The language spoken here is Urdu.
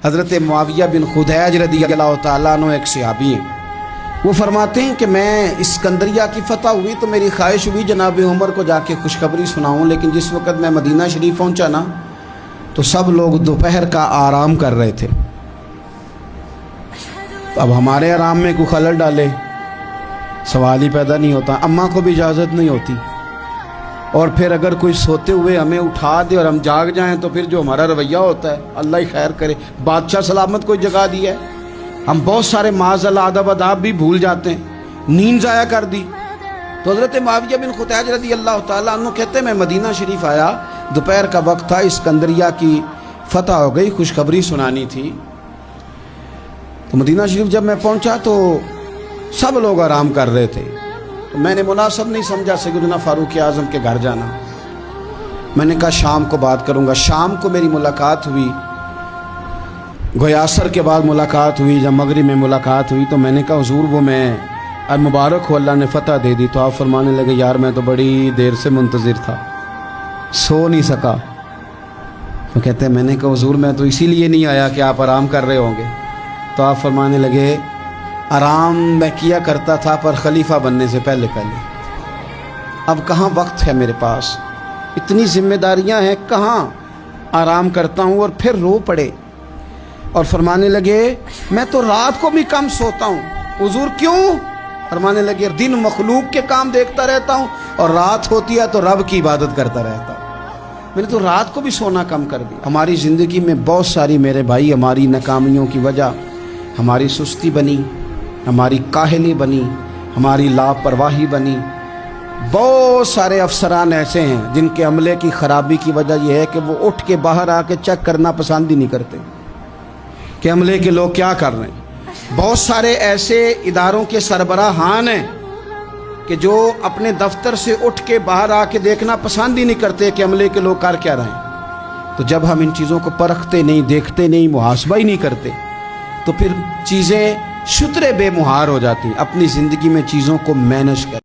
حضرت معاویہ بن خدیج رضی اللہ تعالیٰ عنہ ایک صحابی ہیں، وہ فرماتے ہیں کہ میں اسکندریہ کی فتح ہوئی تو میری خواہش ہوئی جناب عمر کو جا کے خوشخبری سناؤں، لیکن جس وقت میں مدینہ شریف پہنچا نا تو سب لوگ دوپہر کا آرام کر رہے تھے۔ اب ہمارے آرام میں کوئی خلل ڈالے سوال ہی پیدا نہیں ہوتا، اماں کو بھی اجازت نہیں ہوتی، اور پھر اگر کوئی سوتے ہوئے ہمیں اٹھا دے اور ہم جاگ جائیں تو پھر جو ہمارا رویہ ہوتا ہے اللہ ہی خیر کرے، بادشاہ سلامت کوئی جگہ دی ہے، ہم بہت سارے معاذ اللہ ادب آداب بھی بھول جاتے ہیں، نیند ضائع کر دی۔ تو حضرت معاویہ بن خدیج رضی اللہ تعالیٰ عنہ کہتے ہیں میں مدینہ شریف آیا، دوپہر کا وقت تھا، اسکندریہ کی فتح ہو گئی، خوشخبری سنانی تھی۔ تو مدینہ شریف جب میں پہنچا تو سب لوگ آرام کر رہے تھے، تو میں نے مناسب نہیں سمجھا سیدنا فاروق اعظم کے گھر جانا۔ میں نے کہا شام کو بات کروں گا۔ شام کو میری ملاقات ہوئی، گویا عصر کے بعد ملاقات ہوئی، جب مغرب میں ملاقات ہوئی تو میں نے کہا حضور وہ میں مبارک ہو اللہ نے فتح دے دی۔ تو آپ فرمانے لگے یار میں تو بڑی دیر سے منتظر تھا، سو نہیں سکا۔ تو کہتے ہیں میں نے کہا حضور میں تو اسی لیے نہیں آیا کہ آپ آرام کر رہے ہوں گے۔ تو آپ فرمانے لگے آرام میں کیا کرتا تھا پر خلیفہ بننے سے پہلے اب کہاں وقت ہے میرے پاس، اتنی ذمہ داریاں ہیں، کہاں آرام کرتا ہوں۔ اور پھر رو پڑے اور فرمانے لگے میں تو رات کو بھی کم سوتا ہوں۔ حضور کیوں؟ فرمانے لگے دن مخلوق کے کام دیکھتا رہتا ہوں اور رات ہوتی ہے تو رب کی عبادت کرتا رہتا ہوں۔ میں نے تو رات کو بھی سونا کم کر دیا۔ ہماری زندگی میں بہت ساری میرے بھائی ہماری ناکامیوں کی وجہ ہماری سستی بنی، ہماری کاہلی بنی، ہماری لاپرواہی بنی۔ بہت سارے افسران ایسے ہیں جن کے عملے کی خرابی کی وجہ یہ ہے کہ وہ اٹھ کے باہر آ کے چیک کرنا پسند ہی نہیں کرتے کہ عملے کے لوگ کیا کر رہے ہیں۔ بہت سارے ایسے اداروں کے سربراہان ہیں کہ جو اپنے دفتر سے اٹھ کے باہر آ کے دیکھنا پسند ہی نہیں کرتے کہ عملے کے لوگ کر کیا رہے ہیں۔ تو جب ہم ان چیزوں کو پرکھتے نہیں، دیکھتے نہیں، محاسبہ ہی نہیں کرتے تو پھر چیزیں شترے بے مہار ہو جاتی ہیں۔ اپنی زندگی میں چیزوں کو مینج کر